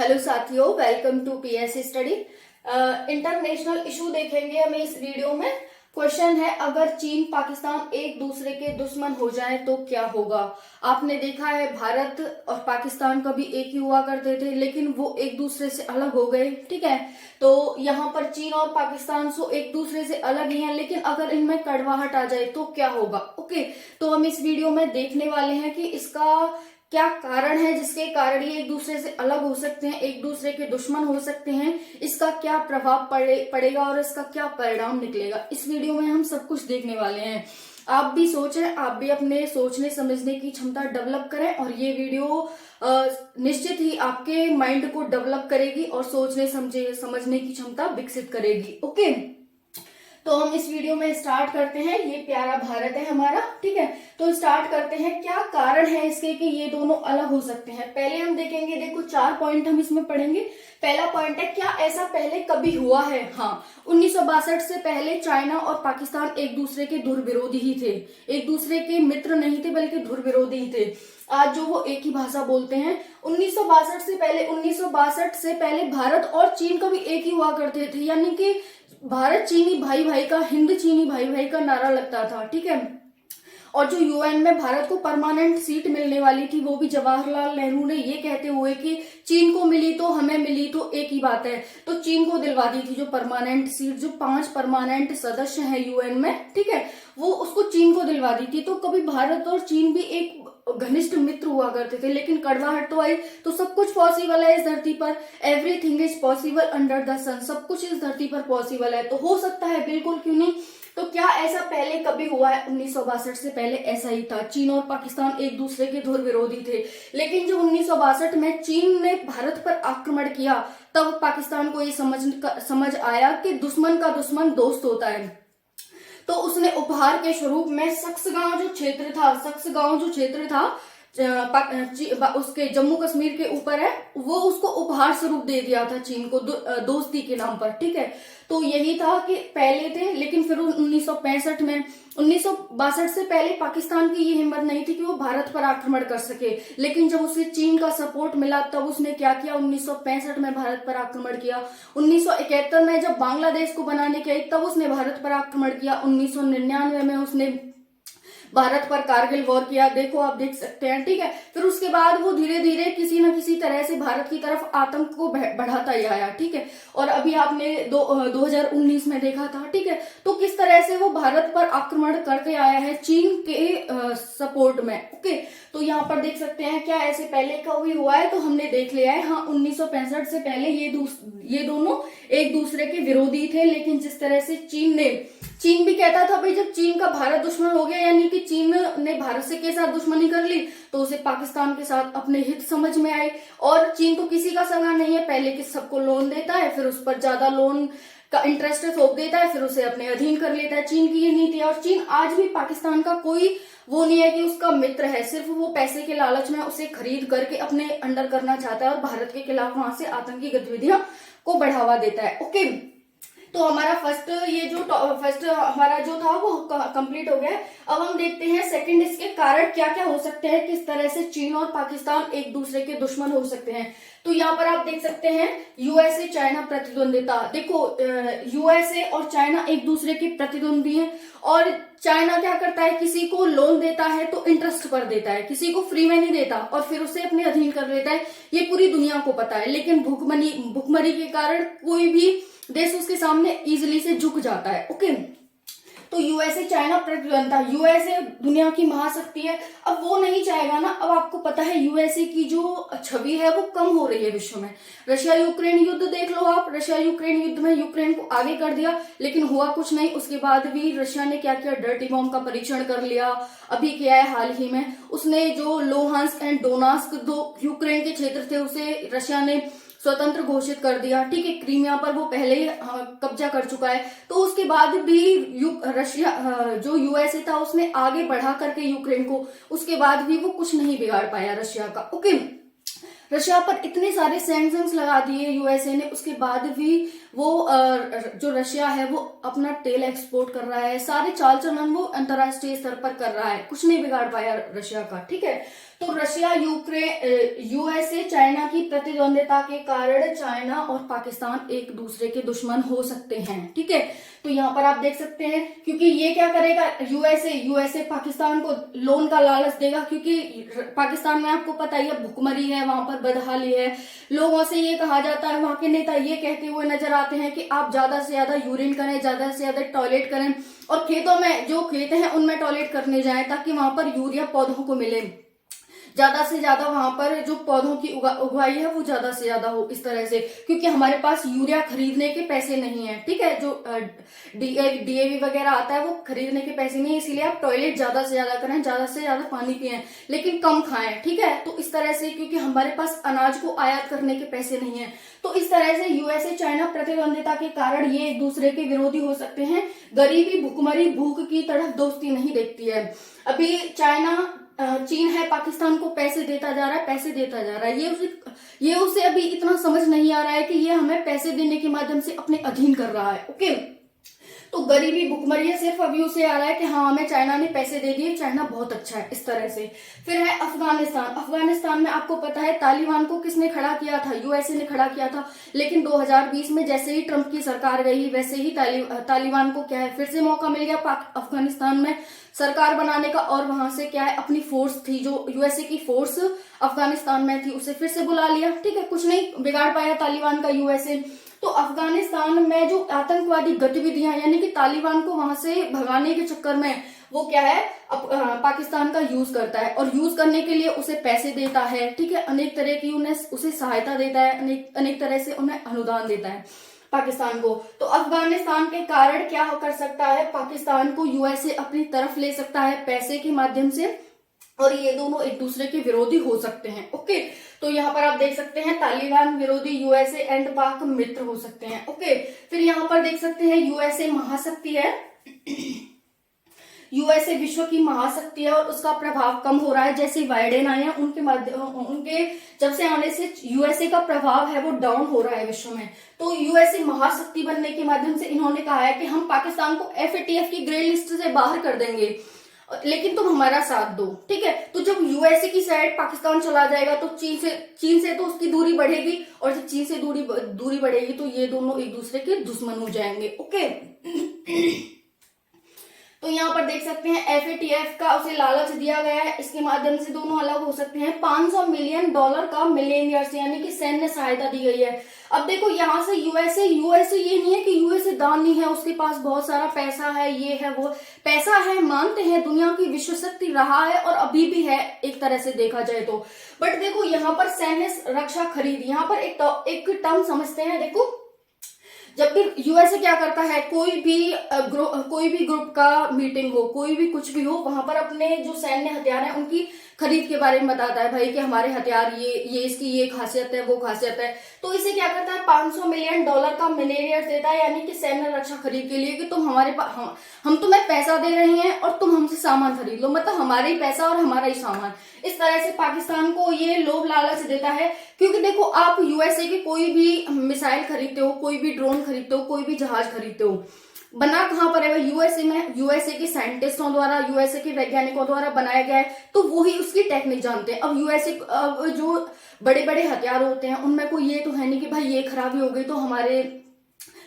Hello साथियों, welcome to PSC study. International issue देखेंगे हम इस वीडियो में। क्वेश्चन है, अगर चीन पाकिस्तान एक दूसरे के दुश्मन हो जाएं तो क्या होगा। आपने देखा है भारत और पाकिस्तान कभी एक ही हुआ करते थे, लेकिन वो एक दूसरे से अलग हो गए। ठीक है, तो यहाँ पर चीन और पाकिस्तान सो एक दूसरे से अलग ही हैं, लेकिन अगर इनमें कड़वाहट आ जाए तो क्या होगा। ओके, तो हम इस वीडियो में देखने वाले हैं कि इसका क्या कारण है जिसके कारण ये एक दूसरे से अलग हो सकते हैं, एक दूसरे के दुश्मन हो सकते हैं, इसका क्या प्रभाव पड़ेगा और इसका क्या परिणाम निकलेगा। इस वीडियो में हम सब कुछ देखने वाले हैं। आप भी सोचें, आप भी अपने सोचने समझने की क्षमता डेवलप करें, और ये वीडियो निश्चित ही आपके माइंड को डेवलप करेगी और सोचने समझने की क्षमता विकसित करेगी। ओके, तो हम इस वीडियो में स्टार्ट करते हैं। ये प्यारा भारत है हमारा। ठीक है, तो स्टार्ट करते हैं। क्या कारण है इसके कि ये दोनों अलग हो सकते हैं। पहले हम देखेंगे, देखो 4 पॉइंट हम इसमें पढ़ेंगे। पहला पॉइंट है, क्या ऐसा पहले कभी हुआ है। हाँ, 1962 से पहले चाइना और पाकिस्तान एक दूसरे के धुर विरोधी ही थे, एक दूसरे के मित्र नहीं थे बल्कि धुर विरोधी ही थे। आज जो वो एक ही भाषा बोलते हैं। 1962 से पहले भारत और चीन कभी एक ही हुआ करते थे, यानी कि भारत चीनी भाई भाई का, हिंद चीनी भाई भाई का नारा लगता था। ठीक है, और जो यूएन में भारत को परमानेंट सीट मिलने वाली थी, वो भी जवाहरलाल नेहरू ने ये कहते हुए कि चीन को मिली तो हमें मिली तो एक ही बात है, तो चीन को दिलवा दी थी जो परमानेंट सीट। जो 5 परमानेंट सदस्य हैं यूएन में, ठीक है, वो उसको चीन को दिलवा दी थी। तो कभी भारत और चीन भी एक घनिष्ठ मित्र हुआ करते थे, लेकिन कड़वाहट तो आई। तो सब कुछ पॉसिबल है इस धरती पर। Everything is possible under the sun. सब कुछ इस धरती पर पॉसिबल है, तो हो सकता है, बिल्कुल क्यों नहीं। तो क्या ऐसा पहले कभी हुआ है। 1962 से पहले ऐसा ही था। चीन और पाकिस्तान एक दूसरे के धुर विरोधी थे, लेकिन जब 1962 में चीन ने भारत पर आक्रमण किया, तब पाकिस्तान को ये समझ आया कि दुश्मन का दुश्मन दोस्त होता है। तो उसने उपहार के स्वरूप में सक्सगांव जो क्षेत्र था उसके जम्मू कश्मीर के ऊपर है, वो उसको उपहार स्वरूप दे दिया था चीन को, दोस्ती के नाम पर। ठीक है, तो यही था कि पहले थे, लेकिन फिर 1965 में, 1962 से पहले पाकिस्तान की ये हिम्मत नहीं थी कि वो भारत पर आक्रमण कर सके, लेकिन जब उसे चीन का सपोर्ट मिला तब उसने क्या किया, 1965 में भारत पर आक्रमण किया। 1971 में जब बांग्लादेश को बनाने के आई, तब उसने भारत पर आक्रमण किया। 1999 में उसने भारत पर कारगिल वॉर किया। देखो, आप देख सकते हैं। ठीक है, फिर उसके बाद वो धीरे धीरे किसी न किसी तरह से भारत की तरफ आतंक को बढ़ाता ही आया। ठीक है, और अभी आपने 2019 में देखा था। ठीक है, तो किस तरह से वो भारत पर आक्रमण करके आया है चीन के सपोर्ट में। ओके, तो यहाँ पर देख सकते हैं, क्या ऐसे पहले कभी हुआ है, तो हमने देख लिया है। हाँ, 1965 से पहले ये दोनों एक दूसरे के विरोधी थे, लेकिन जिस तरह से चीन भी कहता था भाई, जब चीन का भारत दुश्मन हो गया, यानी कि चीन ने भारत से के साथ दुश्मनी कर ली, तो उसे पाकिस्तान के साथ अपने हित समझ में आए। और चीन तो किसी का सगा नहीं है, पहले कि सबको लोन देता है, फिर उस पर ज्यादा लोन का इंटरेस्ट थोप देता है, फिर उसे अपने अधीन कर लेता है। चीन की ये नीति है, और चीन आज भी पाकिस्तान का कोई वो नहीं है कि उसका मित्र है, सिर्फ वो पैसे के लालच में उसे खरीद करके अपने अंडर करना चाहता है और भारत के खिलाफ वहां से आतंकी गतिविधियां को बढ़ावा देता है। ओके, तो हमारा फर्स्ट हमारा जो था वो कंप्लीट हो गया। अब हम देखते हैं सेकंड, इसके कारण क्या क्या हो सकते हैं, किस तरह से चीन और पाकिस्तान एक दूसरे के दुश्मन हो सकते हैं। तो यहाँ पर आप देख सकते हैं, यूएसए चाइना प्रतिद्वंदिता। देखो, यूएसए और चाइना एक दूसरे के प्रतिद्वंदी हैं, और चाइना क्या करता है, किसी को लोन देता है तो इंटरेस्ट पर देता है, किसी को फ्री में नहीं देता, और फिर उसे अपने अधीन कर लेता है। ये पूरी दुनिया को पता है, लेकिन भुखमरी के कारण कोई भी देश उसके सामने इजिली से झुक जाता है। ओके, तो यूएसए चाइना प्रतिद्वंदिता। यूएसए दुनिया की महाशक्ति है, अब वो नहीं चाहेगा ना। अब आपको पता है यूएसए की जो छवि है वो कम हो रही है विश्व में। रशिया यूक्रेन युद्ध देख लो आप, रशिया यूक्रेन युद्ध में यूक्रेन को आगे कर दिया, लेकिन हुआ कुछ नहीं। उसके बाद भी रशिया ने क्या किया, डर्टी बॉम्ब का परीक्षण कर लिया। अभी किया है हाल ही में, उसने जो लोहांस्क एंड डोनास्क 2 यूक्रेन के क्षेत्र थे, उसे रशिया ने स्वतंत्र घोषित कर दिया। ठीक है, क्रीमिया पर वो पहले ही कब्जा कर चुका है। तो उसके बाद भी रशिया जो यूएसए था उसने आगे बढ़ा करके यूक्रेन को, उसके बाद भी वो कुछ नहीं बिगाड़ पाया रशिया का। ओके, रशिया पर इतने सारे सैंक्शंस लगा दिए यूएसए ने, उसके बाद भी वो जो रशिया है वो अपना तेल एक्सपोर्ट कर रहा है, सारे चाल चलन वो अंतर्राष्ट्रीय स्तर पर कर रहा है, कुछ नहीं बिगाड़ पाया रशिया का। ठीक है, तो रशिया, यूक्रेन, यूएसए, चाइना की प्रतिद्वंदिता के कारण चाइना और पाकिस्तान एक दूसरे के दुश्मन हो सकते हैं। ठीक है, तो यहाँ पर आप देख सकते हैं, क्योंकि ये क्या करेगा, यूएसए पाकिस्तान को लोन का लालच देगा, क्योंकि पाकिस्तान में आपको पता ही है भुखमरी है, वहां पर बदहाली है। लोगों से ये कहा जाता है, वहां के नेता ये कहते हुए नजर आते हैं कि आप ज्यादा से ज्यादा यूरिन करें, ज्यादा से ज्यादा टॉयलेट करें, और खेतों में जो खेत हैं उनमें टॉयलेट करने जाएं, ताकि वहां पर यूरिया पौधों को मिले, ज्यादा से ज्यादा वहां पर जो पौधों की उगाई है वो ज्यादा से ज्यादा हो, इस तरह से, क्योंकि हमारे पास यूरिया खरीदने के पैसे नहीं है। ठीक है, जो डीएवी वगैरह आता है वो खरीदने के पैसे नहीं है, इसीलिए आप टॉयलेट ज्यादा से ज्यादा करें, ज्यादा से ज्यादा पानी पिएं, लेकिन कम खाएं। ठीक है, तो इस तरह से, क्योंकि हमारे पास अनाज को आयात करने के पैसे नहीं है, तो इस तरह से यूएसए चाइना प्रतिद्वंदिता के कारण ये एक दूसरे के विरोधी हो सकते हैं। गरीबी, भुखमरी, भूख की तरफ दोस्ती नहीं देखती है। अभी चीन है, पाकिस्तान को पैसे देता जा रहा है, पैसे देता जा रहा है, ये उसे अभी इतना समझ नहीं आ रहा है कि ये हमें पैसे देने के माध्यम से अपने अधीन कर रहा है। ओके, तो गरीबी, भुखमरी सिर्फ अभी उसे आ रहा है कि हाँ हमें चाइना ने पैसे दे दिए, चाइना बहुत अच्छा है, इस तरह से। फिर है अफगानिस्तान में आपको पता है तालिबान को किसने खड़ा किया था, यूएसए ने खड़ा किया था, लेकिन 2020 में जैसे ही ट्रंप की सरकार गई, वैसे ही तालिबान को क्या है, फिर से मौका मिल गया अफगानिस्तान में सरकार बनाने का, और वहां से क्या है, अपनी फोर्स थी, जो यूएसए की फोर्स अफगानिस्तान में थी, उसे फिर से बुला लिया। ठीक है, कुछ नहीं बिगाड़ पाया तालिबान का यूएसए। तो अफगानिस्तान में जो आतंकवादी गतिविधियां, यानी कि तालिबान को वहां से भगाने के चक्कर में वो क्या है, पाकिस्तान का यूज करता है, और यूज करने के लिए उसे पैसे देता है। ठीक है, अनेक तरह की उन्हें उसे सहायता देता है, अनेक तरह से उन्हें अनुदान देता है पाकिस्तान को। तो अफगानिस्तान के कारण क्या कर सकता है, पाकिस्तान को यूएसए अपनी तरफ ले सकता है पैसे के माध्यम से, और ये दोनों एक दूसरे के विरोधी हो सकते हैं। ओके, तो यहाँ पर आप देख सकते हैं तालिबान विरोधी, यूएसए एंड पाक मित्र हो सकते हैं। ओके, फिर यहाँ पर देख सकते हैं यूएसए महाशक्ति है, यूएसए विश्व की महाशक्ति है, और उसका प्रभाव कम हो रहा है। जैसे बाइडेन आए हैं, उनके जब से आने से यूएसए का प्रभाव है वो डाउन हो रहा है विश्व में। तो यूएसए महाशक्ति बनने के माध्यम से इन्होंने कहा है कि हम पाकिस्तान को एफएटीएफ की ग्रे लिस्ट से बाहर कर देंगे, लेकिन तुम हमारा साथ दो। ठीक है, तो जब यूएसए की साइड पाकिस्तान चला जाएगा तो चीन से तो उसकी दूरी बढ़ेगी, और जब चीन से दूरी बढ़ेगी तो ये दोनों एक दूसरे के दुश्मन हो जाएंगे। ओके, तो यहाँ पर देख सकते हैं एफएटीएफ का उसे लालच दिया गया है, इसके माध्यम से दोनों अलग हो सकते हैं। $500 मिलियन का मिलियनियर्स यानी कि सैन्य सहायता दी गई है। अब देखो यहाँ से यूएसए ये नहीं है कि यूएसए दानी है, उसके पास बहुत सारा पैसा है, ये है वो, पैसा है मानते हैं, दुनिया की विश्व शक्ति रहा है और अभी भी है एक तरह से देखा जाए तो। बट देखो यहाँ पर सैन्य रक्षा खरीद, यहाँ पर एक टर्म समझते हैं। देखो जब भी यूएसए क्या करता है, कोई भी ग्रुप का मीटिंग हो, कोई भी कुछ भी हो, वहां पर अपने जो सैन्य हथियार है उनकी खरीद के बारे में बताता है, भाई कि हमारे हथियार ये इसकी ये खासियत है, वो खासियत है। तो इसे क्या करता है, $500 मिलियन का मिलियनियर्स देता है, यानी कि सैन्य रक्षा खरीद के लिए, कि तुम हमारे पास, हम तुम्हें पैसा दे रहे हैं और तुम हमसे सामान खरीद लो, मतलब हमारा ही पैसा और हमारा ही सामान। इस तरह से पाकिस्तान को ये लोभ लालच देता है, क्योंकि देखो आप यूएसए के कोई भी मिसाइल खरीदते हो, कोई भी ड्रोन खरीदते हो, कोई भी जहाज खरीदते हो, बना कहाँ पर है, यूएसए में, यूएसए के साइंटिस्टों द्वारा, यूएसए के वैज्ञानिकों द्वारा बनाया गया है, तो वही उसकी टेक्निक जानते हैं। अब यूएसए जो बड़े बड़े हथियार होते हैं उनमें कोई ये तो है नहीं कि भाई ये खराबी हो गई तो हमारे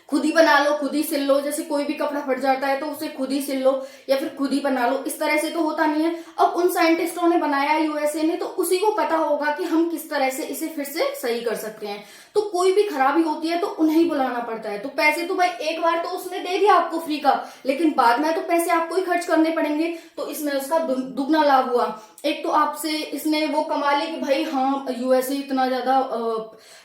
खुद ही बना लो, खुद ही सिल लो, जैसे कोई भी कपड़ा फट जाता है तो उसे खुद ही सिल लो या फिर खुद ही बना लो, इस तरह से तो होता नहीं है। अब उन साइंटिस्टों ने बनाया यूएसए ने, तो उसी को पता होगा कि हम किस तरह से इसे फिर से सही कर सकते हैं। तो कोई भी खराबी होती है तो उन्हें ही बुलाना पड़ता है। तो पैसे तो भाई एक बार तो उसने दे दिया आपको फ्री का, लेकिन बाद में तो पैसे आपको ही खर्च करने पड़ेंगे, तो इसमें उसका दुगना लाभ हुआ। एक तो आपसे इसने वो कमा ली कि भाई हाँ यूएसए इतना ज्यादा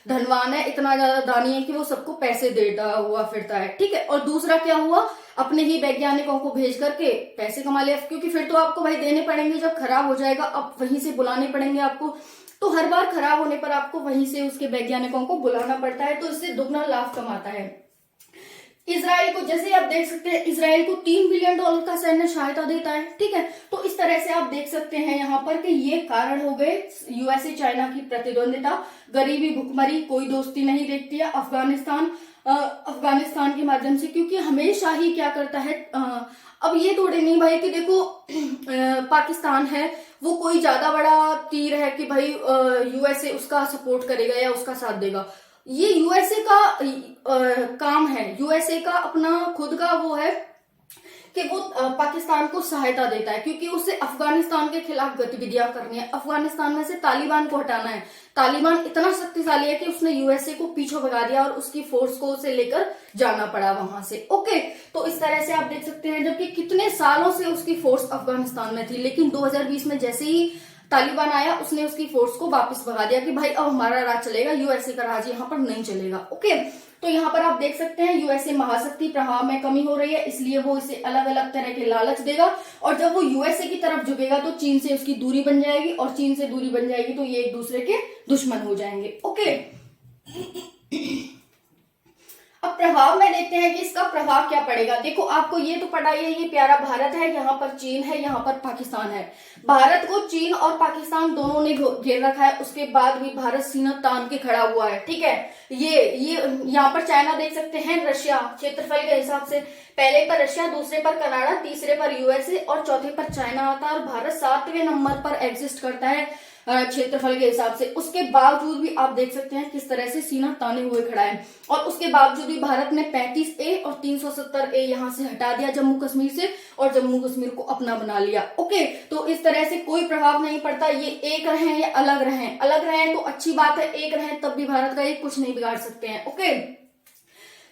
धनवान है, इतना ज्यादा दानी है कि वो सबको पैसे देता हुआ फिरता है। ठीक है, और दूसरा क्या हुआ, अपने ही वैज्ञानिकों को भेज करके पैसे कमा लिया, क्योंकि फिर तो आपको भाई देने पड़ेंगे, जब खराब हो जाएगा अब वहीं से बुलाने पड़ेंगे आपको, तो हर बार खराब होने पर आपको वहीं से उसके वैज्ञानिकों को बुलाना पड़ता है, तो इससे दुगना लाभ कमाता है। इजराइल को, जैसे आप देख सकते हैं, इजराइल को $3 बिलियन का सैन्य सहायता देता है। ठीक है, तो इस तरह से आप देख सकते हैं यहाँ पर कि ये कारण हो गए यूएसए चाइना की प्रतिद्वंदिता, गरीबी, भुखमरी, कोई दोस्ती नहीं देखती है अफगानिस्तान के माध्यम से, क्योंकि हमेशा ही क्या करता है, अब ये थोड़े नहीं भाई कि देखो पाकिस्तान है वो कोई ज्यादा बड़ा तीर है कि भाई यूएसए उसका सपोर्ट करेगा या उसका साथ देगा। ये यूएसए का काम है, यूएसए का अपना खुद का वो है कि वो पाकिस्तान को सहायता देता है, क्योंकि उसे अफगानिस्तान के खिलाफ गतिविधियां करनी है, अफगानिस्तान में से तालिबान को हटाना है। तालिबान इतना शक्तिशाली है कि उसने यूएसए को पीछे भगा दिया और उसकी फोर्स को उसे लेकर जाना पड़ा वहां से। ओके, तो इस तरह से आप देख सकते हैं, जबकि कितने सालों से उसकी फोर्स अफगानिस्तान में थी, लेकिन 2020 में जैसे ही तालिबान आया उसने उसकी फोर्स को वापस भगा दिया कि भाई अब हमारा राज चलेगा, यूएसए का राज यहाँ पर नहीं चलेगा। ओके, तो यहाँ पर आप देख सकते हैं यूएसए महाशक्ति प्रभाव में कमी हो रही है, इसलिए वो इसे अलग अलग तरह के लालच देगा, और जब वो यूएसए की तरफ झुकेगा तो चीन से उसकी दूरी बन जाएगी, और चीन से दूरी बन जाएगी तो ये एक दूसरे के दुश्मन हो जाएंगे। ओके, अब प्रभाव में देखते हैं कि इसका प्रभाव क्या पड़ेगा। देखो, आपको ये तो पता ही है, ये प्यारा भारत है, यहाँ पर चीन है, यहाँ पर पाकिस्तान है। भारत को चीन और पाकिस्तान दोनों ने घेर रखा है, उसके बाद भी भारत सीना तान के खड़ा हुआ है। ठीक है, ये यहाँ पर चाइना देख सकते हैं, रशिया क्षेत्रफल के हिसाब से पहले पर रशिया, दूसरे पर कनाडा, तीसरे पर यूएसए और चौथे पर चाइना आता है, और भारत 7वें नंबर पर एग्जिस्ट करता है क्षेत्रफल के हिसाब से। उसके बावजूद भी आप देख सकते हैं किस तरह से सीना ताने हुए खड़ा है, और उसके बावजूद भी भारत ने 35A और 370A यहां से हटा दिया जम्मू कश्मीर से, और जम्मू कश्मीर को अपना बना लिया। ओके, तो इस तरह से कोई प्रभाव नहीं पड़ता, ये एक रहें या अलग रहें। अलग रहें तो अच्छी बात है, एक रहें तब भी भारत का ये कुछ नहीं बिगाड़ सकते हैं। ओके,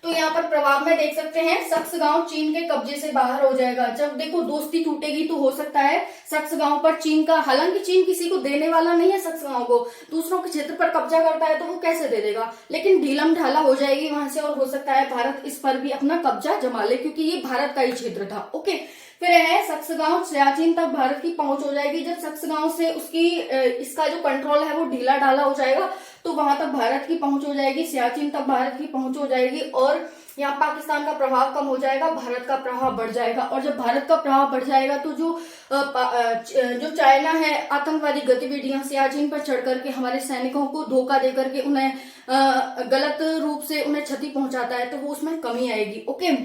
तो यहाँ पर प्रभाव में देख सकते हैं, सक्सगांव चीन के कब्जे से बाहर हो जाएगा। जब देखो दोस्ती टूटेगी तो हो सकता है सक्सगांव पर चीन का, हालांकि चीन किसी को देने वाला नहीं है, सक्सगांव को दूसरों के क्षेत्र पर कब्जा करता है तो वो कैसे दे देगा, लेकिन ढीलम ढाला हो जाएगी वहां से, और हो सकता है भारत इस पर भी अपना कब्जा जमा ले, क्योंकि ये भारत का ही क्षेत्र था। ओके, फिर है सक्सगांव सियाचिन तक भारत की पहुंच हो जाएगी। जब सक्सगांव से उसकी इसका जो कंट्रोल है वो ढीला ढाला हो जाएगा तो वहां तक भारत की पहुंच हो जाएगी, सियाचिन तक भारत की पहुंच हो जाएगी, और यहाँ पाकिस्तान का प्रभाव कम हो जाएगा, भारत का प्रभाव बढ़ जाएगा। और जब भारत का प्रभाव बढ़ जाएगा तो जो चाइना है आतंकवादी गतिविधियां सियाचिन पर चढ़ करके हमारे सैनिकों को धोखा दे करके उन्हें गलत रूप से उन्हें क्षति पहुंचाता है, तो वो उसमें कमी आएगी। ओके,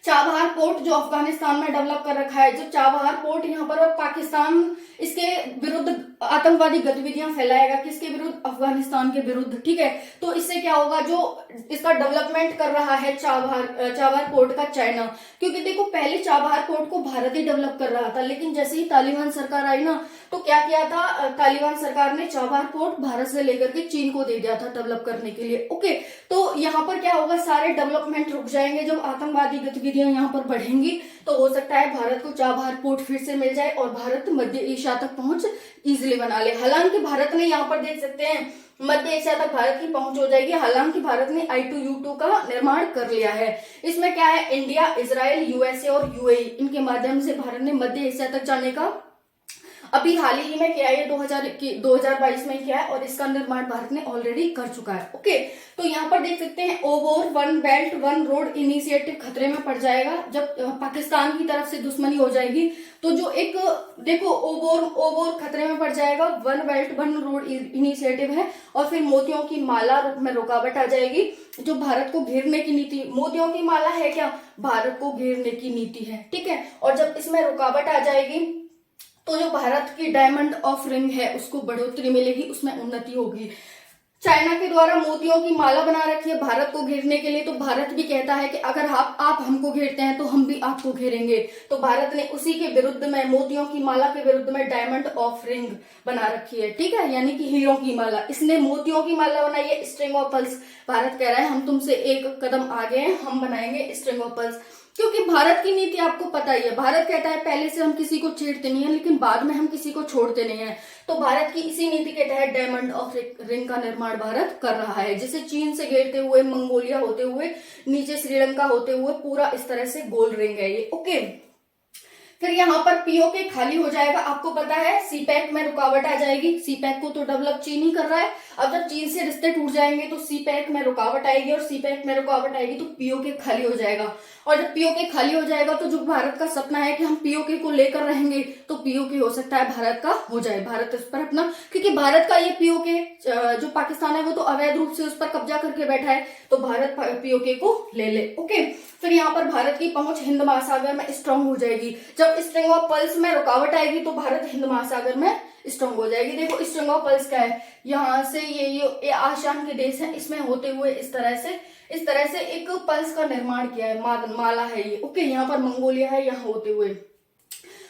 चाबहार पोर्ट जो अफगानिस्तान में डेवलप कर रखा है, जो चाबहार पोर्ट यहाँ पर पाकिस्तान इसके विरुद्ध आतंकवादी गतिविधियां फैलाएगा, किसके विरुद्ध, अफगानिस्तान के विरुद्ध। ठीक है, तो इससे क्या होगा, जो इसका डेवलपमेंट कर रहा है चाबहार पोर्ट का चाइना, क्योंकि देखो पहले चाबहार पोर्ट को भारत ही डेवलप कर रहा था, लेकिन जैसे ही तालिबान सरकार आई ना तो क्या किया था, तालिबान सरकार ने चाबहार पोर्ट भारत से लेकर के चीन को दे दिया था डेवलप करने के लिए। ओके, तो यहाँ पर क्या होगा, सारे डेवलपमेंट रुक जाएंगे, जब आतंकवादी गतिविधियां यहाँ पर बढ़ेंगी तो हो सकता है भारत को चाबहार पोर्ट फिर से मिल जाए और भारत मध्य एशिया तक पहुंच इजिली बना ले। हालांकि भारत ने यहाँ पर देख सकते हैं मध्य एशिया तक भारत की पहुंच हो जाएगी, हालांकि भारत ने I2U2 का निर्माण कर लिया है। इसमें क्या है, इंडिया, इजराइल, यूएसए और यूएई, इनके माध्यम से भारत ने मध्य एशिया तक जाने का अभी हाल ही में किया है, 2022 में किया है, और इसका निर्माण भारत ने ऑलरेडी कर चुका है। ओके, तो यहाँ पर देख सकते हैं OBOR one belt one road initiative खतरे में पड़ जाएगा जब पाकिस्तान की तरफ से दुश्मनी हो जाएगी। तो जो एक देखो ओवोर खतरे में पड़ जाएगा, one belt one road initiative है, और फिर मोतियों की माला में रुकावट आ जाएगी, जो भारत को घेरने की नीति, मोतियों की माला है क्या, भारत को घेरने की नीति है। ठीक है, और जब इसमें रुकावट आ जाएगी तो जो भारत की डायमंड ऑफ रिंग है उसको बढ़ोतरी मिलेगी, उसमें उन्नति होगी। चाइना के द्वारा मोतियों की माला बना रखी है भारत को घेरने के लिए, तो भारत भी कहता है कि अगर आप हमको घेरते हैं तो हम भी आपको घेरेंगे। तो भारत ने उसी के विरुद्ध में, मोतियों की माला के विरुद्ध में डायमंड ऑफ रिंग बना रखी है। ठीक है, यानी कि हीरों की माला, इसने मोतियों की माला बनाई है, स्ट्रिंग ऑफ पर्ल्स। भारत कह रहा है हम तुमसे एक कदम आगे हैं, हम बनाएंगे स्ट्रिंग ऑफ पर्ल्स, क्योंकि भारत की नीति आपको पता ही है, भारत कहता है पहले से हम किसी को छेड़ते नहीं है, लेकिन बाद में हम किसी को छोड़ते नहीं है। तो भारत की इसी नीति के तहत डायमंड ऑफ रिंग का निर्माण भारत कर रहा है, जिसे चीन से घेरते हुए, मंगोलिया होते हुए, नीचे श्रीलंका होते हुए पूरा इस तरह से गोल रिंग है ये। ओके, फिर यहाँ पर पीओके खाली हो जाएगा। आपको पता है सीपैक में रुकावट आ जाएगी, सीपैक को तो डेवलप चीन ही कर रहा है। अब जब चीन से रिश्ते टूट जाएंगे तो सीपैक में रुकावट आएगी, और सीपैक में रुकावट आएगी तो पीओके खाली हो जाएगा। और जब पीओके खाली हो जाएगा तो जो भारत का सपना है कि हम पीओके को लेकर रहेंगे, तो पीओके हो सकता है भारत का हो जाए, भारत इस पर अपना, क्योंकि भारत का ये पीओके जो पाकिस्तान है वो तो अवैध रूप से उस पर कब्जा करके बैठा है, तो भारत पीओके को ले ले। ओके, फिर यहाँ पर भारत की पहुंच हिंद महासागर में स्ट्रांग हो जाएगी। जब जब स्ट्रिंग ऑफ पर्ल्स में रुकावट आएगी तो भारत हिंद महासागर में स्ट्रांग हो जाएगी। देखो स्ट्रिंग ऑफ पर्ल्स क्या है, यहाँ से ये आसियान के देश है, इसमें होते हुए इस तरह से एक पर्ल्स का निर्माण किया है, माला है ये। ओके, यहाँ पर मंगोलिया है, यहाँ होते हुए।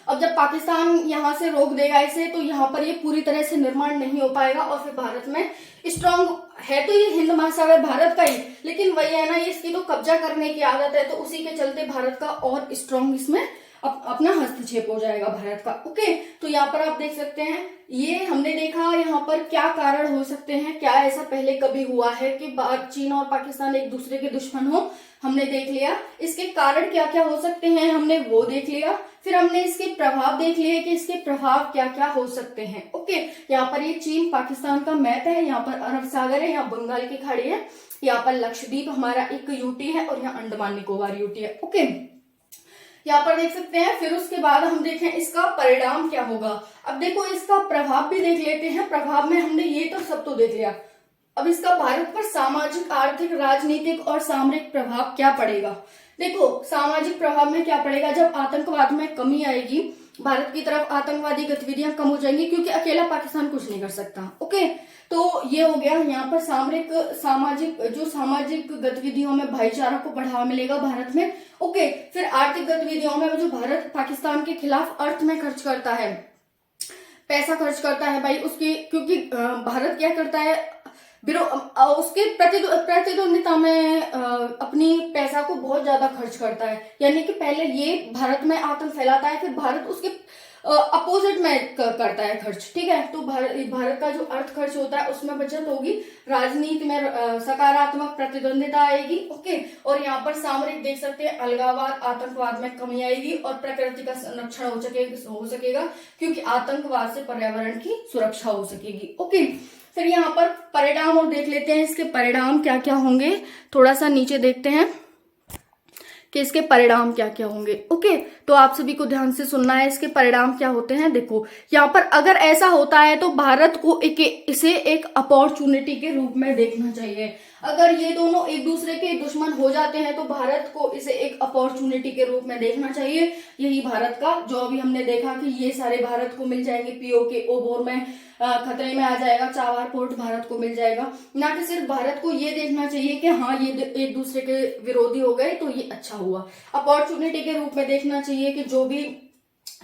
अब जब पाकिस्तान यहाँ से रोक देगा इसे तो यहाँ पर ये पूरी तरह से निर्माण नहीं हो पाएगा और फिर भारत में स्ट्रांग है। तो ये हिंद महासागर भारत का ही, लेकिन वही है ना, ये इसकी तो कब्जा करने की आदत है, तो उसी के चलते भारत का और स्ट्रांग इसमें अपना हस्तक्षेप हो जाएगा भारत का। ओके, तो यहाँ पर आप देख सकते हैं, ये हमने देखा यहाँ पर क्या कारण हो सकते हैं, क्या ऐसा पहले कभी हुआ है कि चीन और पाकिस्तान एक दूसरे के दुश्मन हो, हमने देख लिया। इसके कारण क्या क्या हो सकते हैं, हमने वो देख लिया। फिर हमने इसके प्रभाव देख लिए कि इसके प्रभाव क्या क्या हो सकते हैं। ओके, यहाँ पर ये चीन पाकिस्तान का मैप है, यहाँ पर अरब सागर है, यहाँ बंगाल की खाड़ी है, यहाँ पर लक्षद्वीप हमारा एक यूटी है और यहाँ अंडमान निकोबार यूटी है। ओके, यहाँ पर देख सकते हैं। फिर उसके बाद हम देखें इसका परिणाम क्या होगा। अब देखो इसका प्रभाव भी देख लेते हैं। प्रभाव में हमने ये तो सब तो देख लिया, अब इसका भारत पर सामाजिक, आर्थिक, राजनीतिक और सामरिक प्रभाव क्या पड़ेगा। देखो सामाजिक प्रभाव में क्या पड़ेगा, जब आतंकवाद में कमी आएगी, भारत की तरफ आतंकवादी गतिविधियां कम हो जाएंगी, क्योंकि अकेला पाकिस्तान कुछ नहीं कर सकता। ओके, तो ये हो गया यहाँ पर सामाजिक गतिविधियों में भाईचारा को बढ़ावा मिलेगा भारत में। ओके, फिर आर्थिक गतिविधियों में जो भारत पाकिस्तान के खिलाफ अर्थ में खर्च करता है, पैसा खर्च करता है भाई उसकी, क्योंकि भारत क्या करता है, उसके प्रतिद्वंदिता में अपनी पैसा को बहुत ज्यादा खर्च करता है, यानी कि पहले ये भारत में आतंक फैलाता है, फिर भारत उसके अपोजिट में करता है खर्च। ठीक है, तो भारत का जो अर्थ खर्च होता है उसमें बचत होगी, राजनीति में सकारात्मक प्रतिद्वंदिता आएगी। ओके, और यहाँ पर सामरिक देख सकते हैं, अलगाववाद, आतंकवाद में कमी आएगी और प्रकृति का संरक्षण हो सकेगा, क्योंकि आतंकवाद से पर्यावरण की सुरक्षा हो सकेगी। ओके, फिर यहाँ पर परिणाम और देख लेते हैं, इसके परिणाम क्या क्या होंगे। थोड़ा सा नीचे देखते हैं कि इसके परिणाम क्या क्या होंगे। ओके, तो आप सभी को ध्यान से सुनना है, इसके परिणाम क्या होते हैं। देखो यहाँ पर अगर ऐसा होता है तो भारत को इसे एक अपॉर्चुनिटी के रूप में देखना चाहिए। अगर ये दोनों एक दूसरे के दुश्मन हो जाते हैं तो भारत को इसे एक अपॉर्चुनिटी के रूप में देखना चाहिए। यही भारत का, जो अभी हमने देखा कि ये सारे भारत को मिल जाएंगे, पीओके ओबोर में खतरे में आ जाएगा, चाबार पोर्ट भारत को मिल जाएगा। ना कि सिर्फ भारत को ये देखना चाहिए कि हाँ ये एक दूसरे के विरोधी हो गए तो ये अच्छा हुआ, अपॉर्चुनिटी के रूप में देखना चाहिए कि जो भी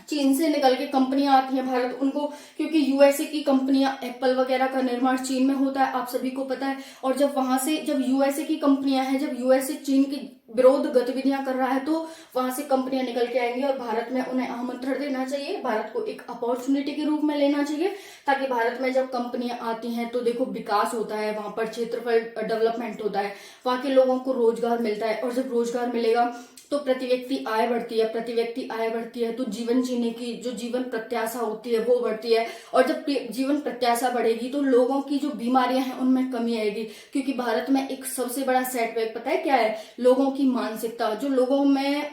चीन से निकल के कंपनियां आती हैं भारत उनको, क्योंकि यूएसए की कंपनियां, एप्पल वगैरह का निर्माण चीन में होता है, आप सभी को पता है। और जब वहां से, जब यूएसए की कंपनियां हैं, जब यूएसए चीन की विरोध गतिविधियां कर रहा है तो वहां से कंपनियां निकल के आएंगी और भारत में उन्हें आमंत्रण देना चाहिए, भारत को एक अपॉर्चुनिटी के रूप में लेना चाहिए, ताकि भारत में जब कंपनियां आती हैं तो देखो विकास होता है, वहां पर क्षेत्रफल डेवलपमेंट होता है, वहां के लोगों को रोजगार मिलता है, और जब रोजगार मिलेगा तो प्रति व्यक्ति आय बढ़ती है, प्रति व्यक्ति आय बढ़ती है तो जीवन जीने की जो जीवन प्रत्याशा होती है वो बढ़ती है, और जब जीवन प्रत्याशा बढ़ेगी तो लोगों की जो बीमारियां हैं उनमें कमी आएगी। क्योंकि भारत में एक सबसे बड़ा सेटबैक पता है क्या है, लोगों की मानसिकता, जो लोगों में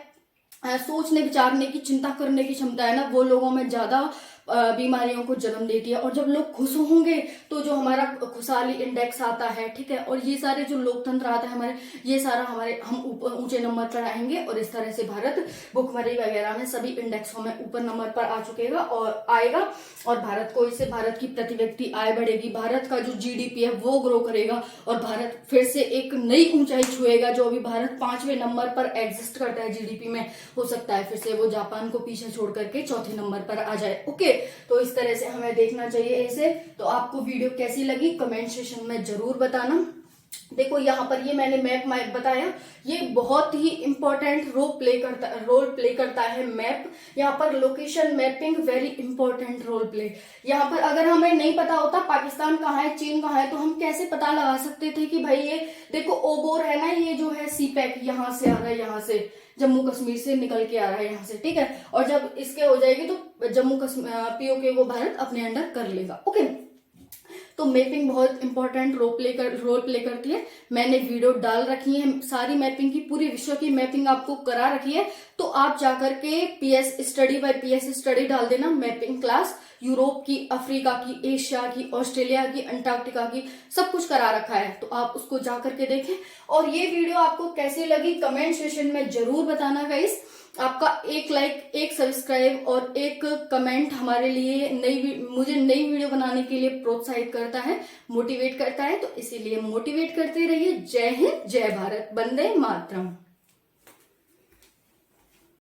सोचने विचारने की, चिंता करने की क्षमता है ना, वो लोगों में ज्यादा बीमारियों को जन्म देती है। और जब लोग खुश होंगे तो जो हमारा खुशहाली इंडेक्स आता है, ठीक है, और ये सारे जो लोकतंत्र आता है हमारे, ये सारा हम ऊपर ऊंचे नंबर पर आएंगे, और इस तरह से भारत भुखमरी वगैरह में सभी इंडेक्सों में ऊपर नंबर पर आ चुकेगा और आएगा, और भारत को, इससे भारत की प्रति व्यक्ति आय बढ़ेगी, भारत का जो जीडीपी है वो ग्रो करेगा, और भारत फिर से एक नई ऊंचाई छुएगा। जो अभी भारत 5वें नंबर पर एग्जिस्ट करता है जीडीपी में, हो सकता है फिर से वो जापान को पीछे छोड़ करके चौथे नंबर पर आ जाए। ओके, तो इस तरह से हमें देखना चाहिए इसे। तो आपको वीडियो कैसी लगी कमेंट सेक्शन में जरूर बताना। देखो यहाँ पर ये मैंने मैप बताया, ये बहुत ही इंपॉर्टेंट रोल प्ले करता है मैप। यहाँ पर location mapping very important role play. यहाँ पर अगर हमें नहीं पता होता पाकिस्तान कहाँ है, चीन कहाँ है, तो हम कैसे पता लगा सकते थे कि भाई ये देखो ओबोर है ना, ये जो है सीपैक यहाँ से आ रहा है, यहाँ से जम्मू कश्मीर से निकल के आ रहा है यहाँ से, ठीक है, और जब इसके हो जाएगी तो जम्मू कश्मीर पीओके को भारत अपने अंडर कर लेगा। ओके, तो मैपिंग बहुत इंपॉर्टेंट रोल प्ले करती है। मैंने वीडियो डाल रखी है सारी मैपिंग की, पूरी विश्व की मैपिंग आपको करा रखी है, तो आप जाकर के PS study bye PS study डाल देना, मैपिंग क्लास, यूरोप की, अफ्रीका की, एशिया की, ऑस्ट्रेलिया की, अंटार्कटिका की, सब कुछ करा रखा है, तो आप उसको जाकर के देखें। और ये वीडियो आपको कैसी लगी कमेंट सेक्शन में जरूर बताना गाइस। आपका एक लाइक, एक सब्सक्राइब और एक कमेंट हमारे लिए मुझे नई वीडियो बनाने के लिए प्रोत्साहित करता है, मोटिवेट करता है। तो इसीलिए मोटिवेट करते रहिए। जय हिंद, जय भारत, वंदे मातरम।